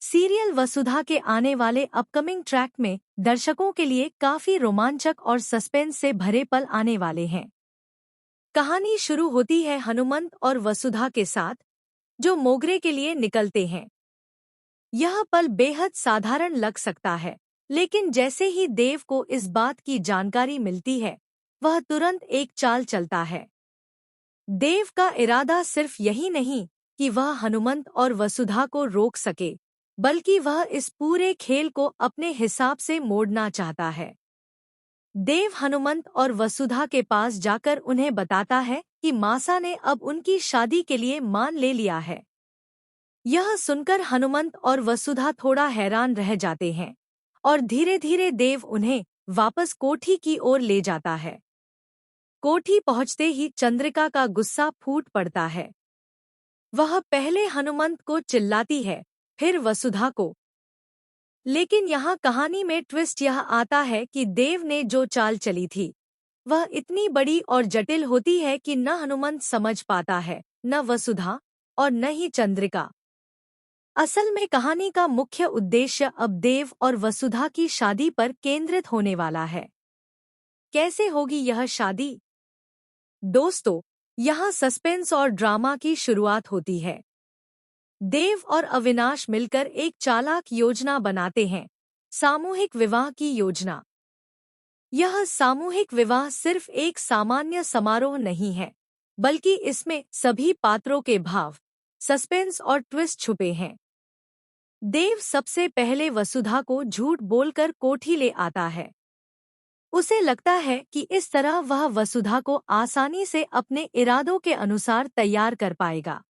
Serial वसुधा के आने वाले अपकमिंग ट्रैक में दर्शकों के लिए काफी रोमांचक और सस्पेंस से भरे पल आने वाले हैं। कहानी शुरू होती है हनुमंत और वसुधा के साथ, जो मोगरे के लिए निकलते हैं। यह पल बेहद साधारण लग सकता है, लेकिन जैसे ही देव को इस बात की जानकारी मिलती है, वह तुरंत एक चाल चलता है। देव का इरादा सिर्फ यही नहीं कि वह हनुमंत और वसुधा को रोक सके, बल्कि वह इस पूरे खेल को अपने हिसाब से मोड़ना चाहता है। देव हनुमंत और वसुधा के पास जाकर उन्हें बताता है कि मासा ने अब उनकी शादी के लिए मान ले लिया है। यह सुनकर हनुमंत और वसुधा थोड़ा हैरान रह जाते हैं और धीरे धीरे देव उन्हें वापस कोठी की ओर ले जाता है। कोठी पहुंचते ही चंद्रिका का गुस्सा फूट पड़ता है। वह पहले हनुमंत को चिल्लाती है, फिर वसुधा को। लेकिन यहाँ कहानी में ट्विस्ट यह आता है कि देव ने जो चाल चली थी, वह इतनी बड़ी और जटिल होती है कि न हनुमंत समझ पाता है, न वसुधा और न ही चंद्रिका। असल में कहानी का मुख्य उद्देश्य अब देव और वसुधा की शादी पर केंद्रित होने वाला है। कैसे होगी यह शादी? दोस्तों, यहाँ सस्पेंस और ड्रामा की शुरुआत होती है। देव और अविनाश मिलकर एक चालाक योजना बनाते हैं, सामूहिक विवाह की योजना। यह सामूहिक विवाह सिर्फ एक सामान्य समारोह नहीं है, बल्कि इसमें सभी पात्रों के भाव, सस्पेंस और ट्विस्ट छुपे हैं। देव सबसे पहले वसुधा को झूठ बोलकर कोठी ले आता है। उसे लगता है कि इस तरह वह वसुधा को आसानी से अपने इरादों के अनुसार तैयार कर पाएगा।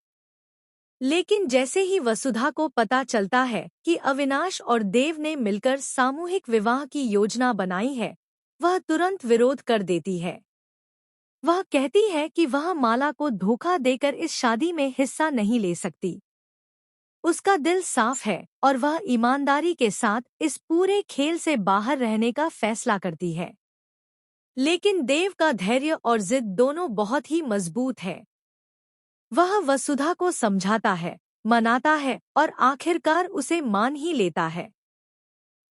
लेकिन जैसे ही वसुधा को पता चलता है कि अविनाश और देव ने मिलकर सामूहिक विवाह की योजना बनाई है, वह तुरंत विरोध कर देती है। वह कहती है कि वह माला को धोखा देकर इस शादी में हिस्सा नहीं ले सकती। उसका दिल साफ है और वह ईमानदारी के साथ इस पूरे खेल से बाहर रहने का फैसला करती है। लेकिन देव का धैर्य और जिद दोनों बहुत ही मजबूत है। वह वसुधा को समझाता है, मनाता है और आखिरकार उसे मान ही लेता है।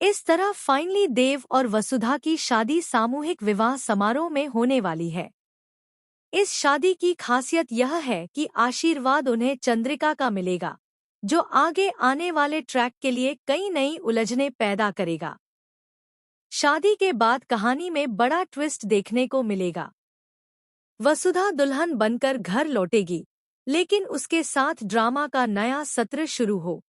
इस तरह फाइनली देव और वसुधा की शादी सामूहिक विवाह समारोह में होने वाली है। इस शादी की खासियत यह है कि आशीर्वाद उन्हें चंद्रिका का मिलेगा, जो आगे आने वाले ट्रैक के लिए कई नई उलझनें पैदा करेगा। शादी के बाद कहानी में बड़ा ट्विस्ट देखने को मिलेगा। वसुधा दुल्हन बनकर घर लौटेगी, लेकिन उसके साथ ड्रामा का नया सत्र शुरू हो।